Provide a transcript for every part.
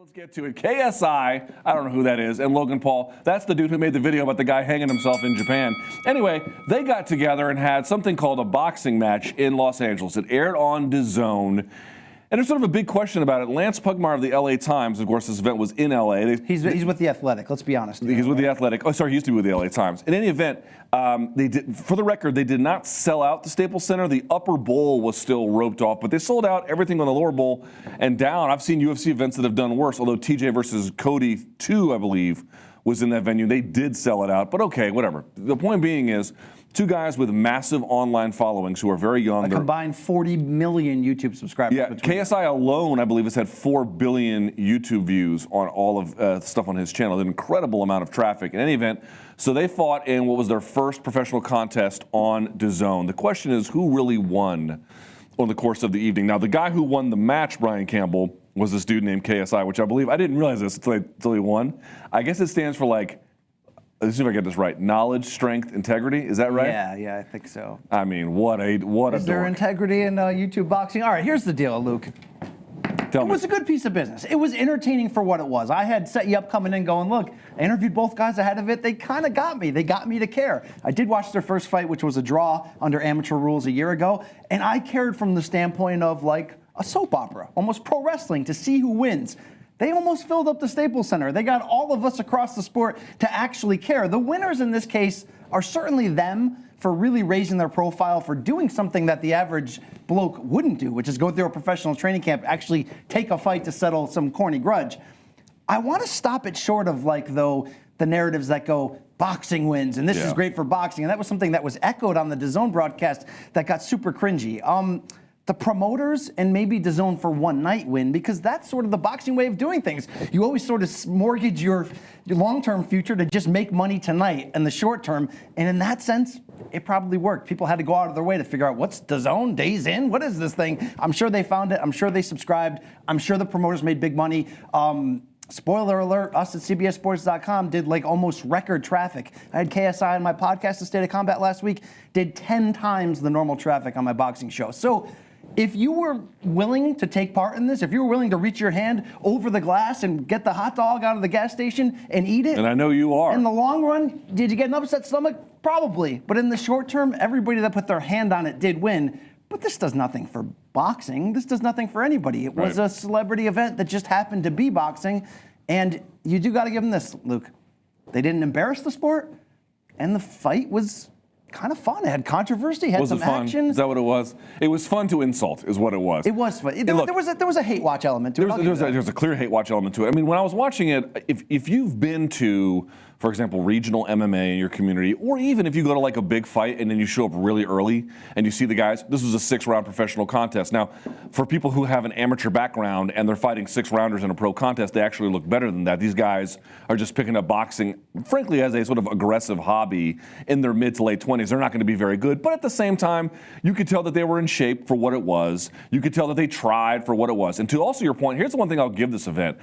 Let's get to it. KSI, I don't know who that is, and Logan Paul, that's the dude who made the video about the guy hanging himself in Japan. Anyway, they got together and had something called a boxing match in Los Angeles. It aired on DAZN. And there's sort of a big question about it. Lance Pugmire of the LA Times, of course, this event was in LA. He's with The Athletic, let's be honest. He's with The Athletic. Oh, sorry, he used to be with the LA Times. In any event, they did, for the record, they did not sell out the Staples Center. The upper bowl was still roped off, but they sold out everything on the lower bowl and down. I've seen UFC events that have done worse, although TJ versus Cody 2, I believe, was in that venue. They did sell it out, but okay, whatever. The point being is, two guys with massive online followings who are very young. A combined 40 million YouTube subscribers. Yeah, KSI alone, I believe, has had 4 billion YouTube views on all of stuff on his channel. An incredible amount of traffic. In any event, so they fought in what was their first professional contest on DAZN. The question is, who really won on the course of the evening? Now, the guy who won the match, Brian Campbell, was this dude named KSI, which I believe, I didn't realize this until he won. I guess it stands for like, let's see if I get this right. Knowledge, strength, integrity. Is that right? Yeah, I think so. I mean, what a Is there integrity in YouTube boxing? All right, here's the deal, Luke. It was a good piece of business. It was entertaining for what it was. I had set you up coming in going, look, I interviewed both guys ahead of it. They kind of got me. They got me to care. I did watch their first fight, which was a draw under amateur rules a year ago, and I cared from the standpoint of like a soap opera, almost pro wrestling, to see who wins. They almost filled up the Staples Center. They got all of us across the sport to actually care. The winners in this case are certainly them for really raising their profile, for doing something that the average bloke wouldn't do, which is go through a professional training camp, actually take a fight to settle some corny grudge. I want to stop it short of like, though, the narratives that go, boxing wins, and this is great for boxing. And that was something that was echoed on the DAZN broadcast that got super cringy. The promoters and maybe DAZN for one night win, because that's sort of the boxing way of doing things. You always sort of mortgage your long-term future to just make money tonight in the short term. And in that sense, it probably worked. People had to go out of their way to figure out what's DAZN, what is this thing? I'm sure they found it. I'm sure they subscribed. I'm sure the promoters made big money. Spoiler alert, us at CBSSports.com did like almost record traffic. I had KSI on my podcast, The State of Combat, last week, did 10 times the normal traffic on my boxing show. So if you were willing to take part in this, if you were willing to reach your hand over the glass and get the hot dog out of the gas station and eat it. And I know you are. In the long run, did you get an upset stomach? Probably. But in the short term, everybody that put their hand on it did win. But this does nothing for boxing. This does nothing for anybody. It was a celebrity event that just happened to be boxing. And you do got to give them this, Luke. They didn't embarrass the sport, and the fight was kind of fun. It had controversy, had some action. Is that what it was? It was fun to insult, is what it was. It was fun. There was a hate watch element to it. There was a clear hate watch element to it. I mean, when I was watching it, if you've been to, for example, regional MMA in your community, or even if you go to like a big fight and then you show up really early and you see the guys, this was a 6-round professional contest. Now, for people who have an amateur background and they're fighting 6-rounders in a pro contest, they actually look better than that. These guys are just picking up boxing, frankly, as a sort of aggressive hobby in their mid to late 20s. They're not going to be very good, but at the same time, you could tell that they were in shape for what it was. You could tell that they tried for what it was. And to also your point, here's the one thing I'll give this event.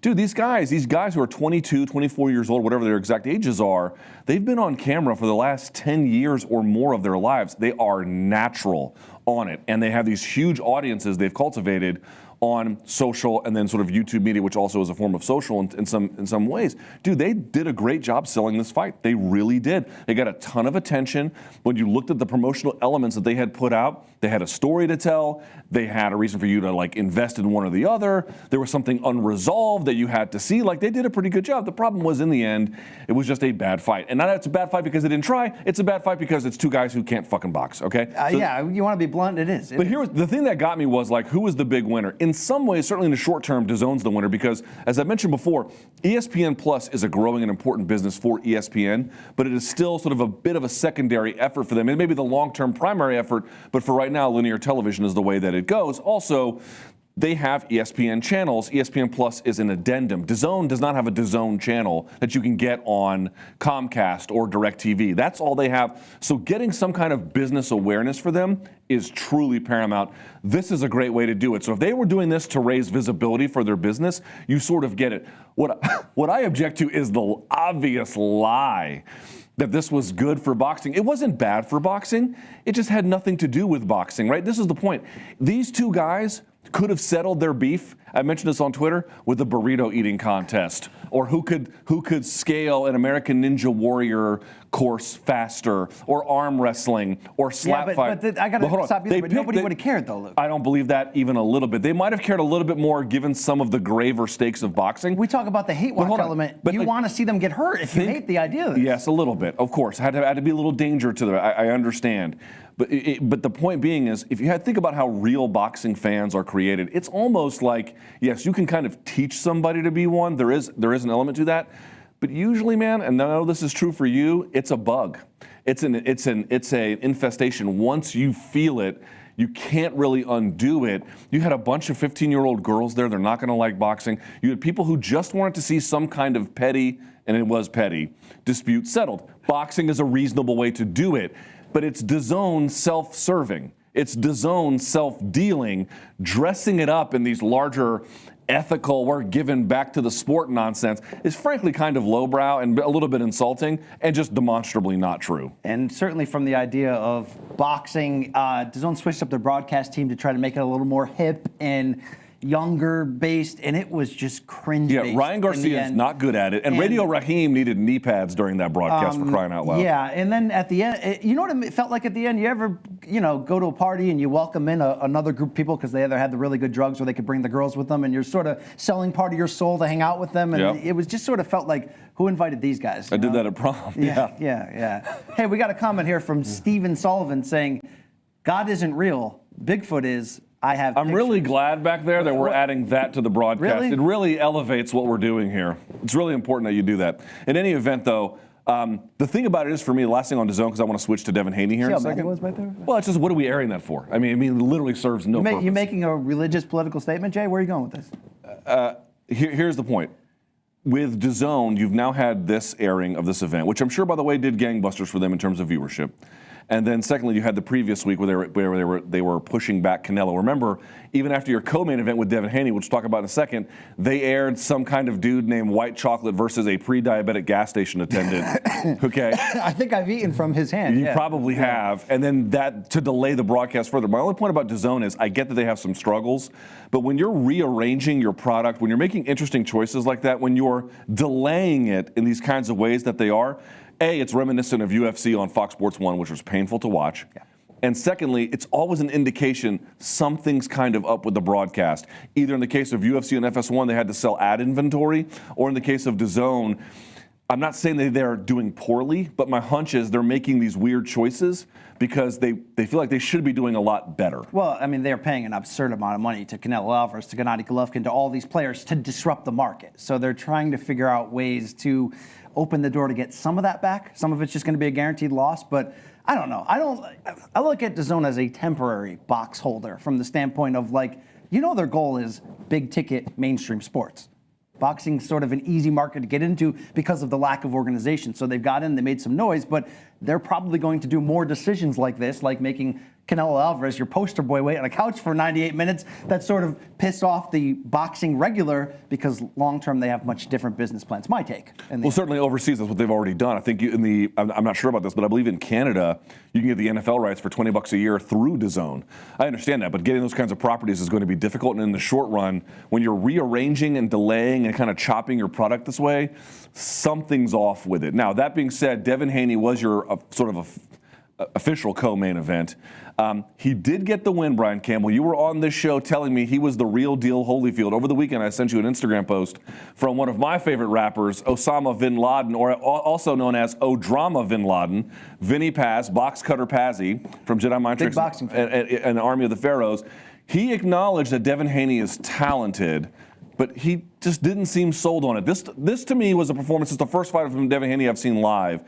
Dude, these guys who are 22, 24 years old, whatever their exact ages are, they've been on camera for the last 10 years or more of their lives. They are natural on it, and they have these huge audiences they've cultivated on social and then sort of YouTube media, which also is a form of social in some ways. Dude, they did a great job selling this fight. They really did. They got a ton of attention. When you looked at the promotional elements that they had put out, they had a story to tell. They had a reason for you to like invest in one or the other. There was something unresolved that you had to see. Like, they did a pretty good job. The problem was, in the end, it was just a bad fight. And not that it's a bad fight because they didn't try. It's a bad fight because it's two guys who can't fucking box, okay? Yeah, you want to be blunt, it is. But here, the thing that got me was like, who was the big winner? In some ways, certainly in the short term, DAZN's the winner because, as I mentioned before, ESPN Plus is a growing and important business for ESPN, but it is still sort of a bit of a secondary effort for them. It may be the long-term primary effort, but for right now, linear television is the way that it goes. Also, they have ESPN channels. ESPN Plus is an addendum. DAZN does not have a DAZN channel that you can get on Comcast or DirecTV. That's all they have. So getting some kind of business awareness for them is truly paramount. This is a great way to do it. So if they were doing this to raise visibility for their business, you sort of get it. What I object to is the obvious lie that this was good for boxing. It wasn't bad for boxing. It just had nothing to do with boxing, right? This is the point. These two guys could have settled their beef. I mentioned this on Twitter with the burrito eating contest, or who could scale an American Ninja Warrior course faster, or arm wrestling, or slap fight. But I got to stop you. But nobody would have cared, though, Luke. I don't believe that even a little bit. They might have cared a little bit more given some of the graver stakes of boxing. We talk about the hate watch element. But you want to see them get hurt if you hate the idea of this. Yes, a little bit, of course. Had to be a little danger to them. I understand. But the point being is, if you think about how real boxing fans are created, it's almost like, yes, you can kind of teach somebody to be one. There is an element to that. But usually, man, and I know this is true for you, it's a bug. It's an infestation. Once you feel it, you can't really undo it. You had a bunch of 15-year-old girls there. They're not going to like boxing. You had people who just wanted to see some kind of petty, and it was petty, dispute settled. Boxing is a reasonable way to do it. But it's DAZN self-serving. It's DAZN self-dealing, dressing it up in these larger ethical, we're giving back to the sport nonsense is frankly kind of lowbrow and a little bit insulting and just demonstrably not true. And certainly from the idea of boxing, DAZN switched up their broadcast team to try to make it a little more hip and younger based, and it was just cringe. Yeah, Ryan Garcia is not good at it, and Radio Raheem needed knee pads during that broadcast for crying out loud. Yeah, and then at the end, you know what it felt like at the end? You ever, go to a party and you welcome in another group of people because they either had the really good drugs or they could bring the girls with them, and you're sort of selling part of your soul to hang out with them, and it was just sort of felt like, who invited these guys? I did that at prom. Yeah. Hey, we got a comment here from Steven Sullivan saying, God isn't real, Bigfoot is. I'm really glad back there that we're adding that to the broadcast. Really? It really elevates what we're doing here. It's really important that you do that. In any event, though, the thing about it is, for me, the last thing on DAZN, because I want to switch to Devin Haney here in a second. Was right there? Well, it's just, what are we airing that for? I mean, it literally serves no purpose. You making a religious political statement, Jay? Where are you going with this? Here's the point. With DAZN, you've now had this airing of this event, which I'm sure, by the way, did gangbusters for them in terms of viewership. And then secondly, you had the previous week where they were pushing back Canelo. Remember, even after your co-main event with Devin Haney, which we'll talk about in a second, they aired some kind of dude named White Chocolate versus a pre-diabetic gas station attendant. Okay. I think I've eaten from his hand. You probably have. And then that to delay the broadcast further. My only point about DAZN is I get that they have some struggles, but when you're rearranging your product, when you're making interesting choices like that, when you're delaying it in these kinds of ways that they are, it's reminiscent of UFC on Fox Sports 1, which was painful to watch. Yeah. And secondly, it's always an indication something's kind of up with the broadcast. Either in the case of UFC and FS1, they had to sell ad inventory, or in the case of DAZN, I'm not saying that they're doing poorly, but my hunch is they're making these weird choices because they feel like they should be doing a lot better. Well, I mean, they're paying an absurd amount of money to Canelo Alvarez, to Gennady Golovkin, to all these players to disrupt the market. So they're trying to figure out ways to open the door to get some of that back. Some of it's just going to be a guaranteed loss, but I don't know. I look at DAZN as a temporary box holder from the standpoint of their goal is big ticket mainstream sports. Boxing's sort of an easy market to get into because of the lack of organization. So they've got in, they made some noise, but they're probably going to do more decisions like this, like making Canelo Alvarez your poster boy wait on a couch for 98 minutes. That sort of pissed off the boxing regular because long-term they have much different business plans. My take. Well, certainly overseas, that's what they've already done. I think I'm not sure about this, but I believe in Canada, you can get the NFL rights for $20 a year through DAZN. I understand that, but getting those kinds of properties is going to be difficult. And in the short run, when you're rearranging and delaying and kind of chopping your product this way, something's off with it. Now, that being said, Devin Haney was your official co-main event. He did get the win, Brian Campbell. You were on this show telling me he was the real deal Holyfield. Over the weekend, I sent you an Instagram post from one of my favorite rappers, Osama Bin Laden, or also known as O-Drama Bin Laden, Vinny Paz, Box Cutter Pazzi from Jedi Mind Tricks and Army of the Pharaohs. He acknowledged that Devin Haney is talented, but he just didn't seem sold on it. This to me was a performance. It's the first fight from Devin Haney I've seen live.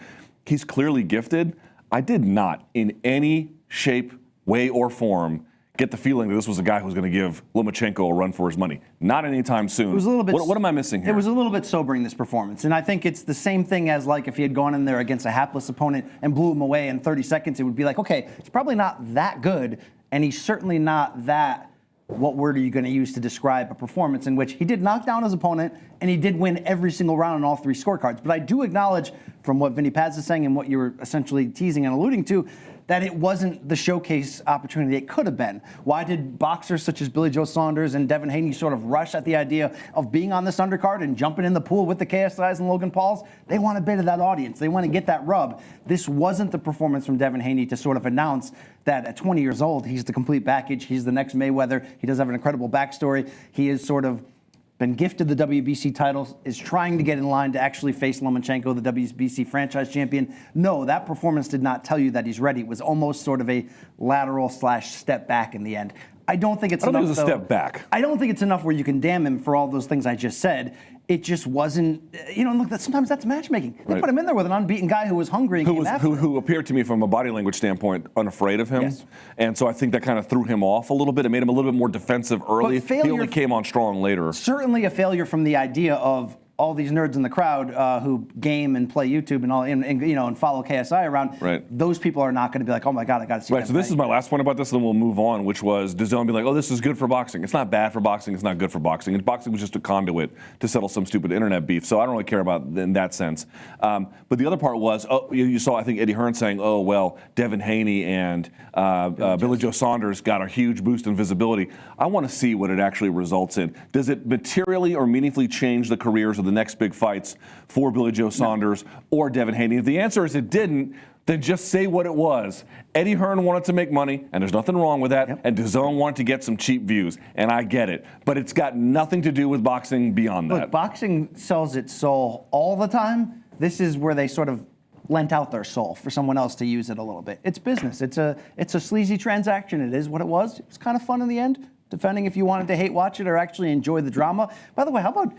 He's clearly gifted. I did not, in any shape, way, or form, get the feeling that this was a guy who was going to give Lomachenko a run for his money. Not anytime soon. It was a little bit. What am I missing here? It was a little bit sobering, this performance, and I think it's the same thing as if he had gone in there against a hapless opponent and blew him away in 30 seconds. It would be like, okay, he's probably not that good, and he's certainly not that. What word are you going to use to describe a performance in which he did knock down his opponent and he did win every single round on all three scorecards? But I do acknowledge, from what Vinny Paz is saying and what you were essentially teasing and alluding to, that it wasn't the showcase opportunity it could have been. Why did boxers such as Billy Joe Saunders and Devin Haney sort of rush at the idea of being on this undercard and jumping in the pool with the KSIs and Logan Pauls? They want a bit of that audience. They want to get that rub. This wasn't the performance from Devin Haney to sort of announce that at 20 years old, he's the complete package. He's the next Mayweather. He does have an incredible backstory. He is sort of been gifted the WBC titles, is trying to get in line to actually face Lomachenko, the WBC franchise champion. No, that performance did not tell you that he's ready. It was almost sort of a lateral / step back in the end. I don't think it's enough. It was a step back. I don't think it's enough where you can damn him for all those things I just said. It just wasn't, look, sometimes that's matchmaking. They put him in there with an unbeaten guy who was hungry and who appeared to me from a body language standpoint unafraid of him. Yes. And so I think that kind of threw him off a little bit. It made him a little bit more defensive early. He only came on strong later. Certainly a failure from the idea of all these nerds in the crowd who game and play YouTube and all, and follow KSI around. Right. Those people are not going to be like, oh my God, I got to see. Right. So this is my last point about this, and then we'll move on, which was DAZN be like, oh, this is good for boxing. It's not bad for boxing. It's not good for boxing. And boxing was just a conduit to settle some stupid internet beef. So I don't really care about in that sense. But the other part was, you saw, I think, Eddie Hearn saying, oh, well, Devin Haney and Billy Joe Saunders got a huge boost in visibility. I want to see what it actually results in. Does it materially or meaningfully change the careers of the next big fights for Billy Joe Saunders or Devin Haney? If the answer is it didn't, then just say what it was. Eddie Hearn wanted to make money, and there's nothing wrong with that, and DAZN wanted to get some cheap views, and I get it. But it's got nothing to do with boxing beyond that. Look, boxing sells its soul all the time. This is where they sort of lent out their soul for someone else to use it a little bit. It's business. It's a sleazy transaction. It is what it was. It was kind of fun in the end, depending if you wanted to hate watch it or actually enjoy the drama. By the way, how about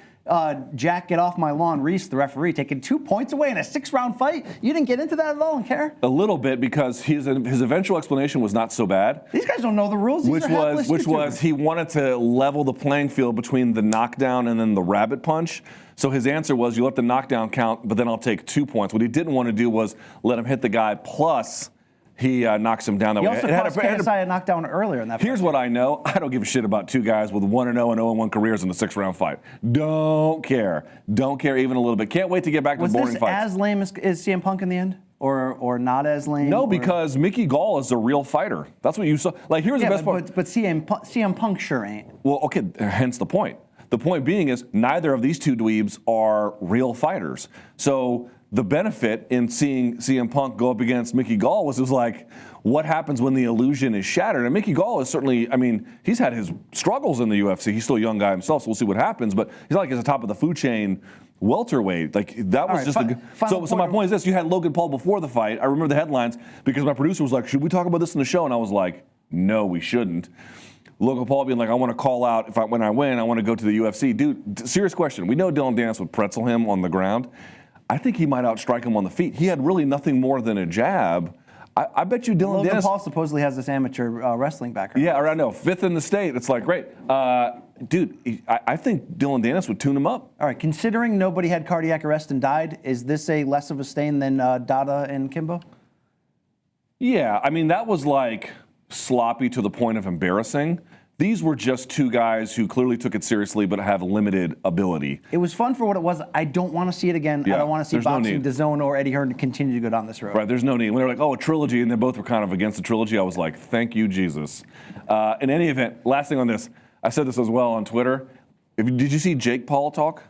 Jack Get Off My Lawn Reese, the referee, taking 2 points away in a 6-round fight? You didn't get into that at all and care? A little bit, because his eventual explanation was not so bad. These guys don't know the rules. Which was he wanted to level the playing field between the knockdown and then the rabbit punch. So his answer was, you let the knockdown count, but then I'll take 2 points. What he didn't want to do was let him hit the guy, plus he knocks him down that way. He also cost KSI a knockdown earlier in that fight. Here's what I know. I don't give a shit about two guys with 1-0 and 0-1 careers in the 6-round fight. Don't care. Don't care even a little bit. Can't wait to get back to boring fights. Was this as lame as CM Punk in the end? Or not as lame? No, because Mickey Gall is a real fighter. That's what you saw. Like, here's the best part. But CM Punk sure ain't. Well, okay, hence the point. The point being is neither of these two dweebs are real fighters. So the benefit in seeing CM Punk go up against Mickey Gall was like, what happens when the illusion is shattered? And Mickey Gall is certainly, I mean, he's had his struggles in the UFC. He's still a young guy himself, so we'll see what happens. But he's not like at the top of the food chain welterweight. Like, that was just so my point is this. You had Logan Paul before the fight. I remember the headlines because my producer was like, should we talk about this in the show? And I was like, no, we shouldn't. Logan Paul being like, I want to call out, when I win, I want to go to the UFC. Dude, serious question. We know Dylan Dennis would pretzel him on the ground. I think he might outstrike him on the feet. He had really nothing more than a jab. I bet you Dylan Dennis... Logan Paul supposedly has this amateur wrestling background. Yeah, I know. 5th in the state. It's like, great. Dude, I think Dylan Dennis would tune him up. All right, considering nobody had cardiac arrest and died, is this a less of a stain than Dada and Kimbo? Yeah, I mean, that was like sloppy to the point of embarrassing. These were just two guys who clearly took it seriously but have limited ability. It was fun for what it was. I don't want to see it again. Yeah, I don't want to see boxing, DAZN, or Eddie Hearn continue to go down this road. Right, there's no need. When they're like, oh, a trilogy, and they both were kind of against the trilogy, I was like, thank you, Jesus. In any event, last thing on this, I said this as well on Twitter. Did you see Jake Paul talk?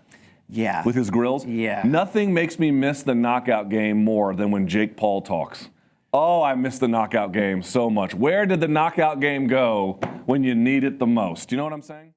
Yeah. With his grills? Yeah. Nothing makes me miss the knockout game more than when Jake Paul talks. Oh, I miss the knockout game so much. Where did the knockout game go when you need it the most? You know what I'm saying?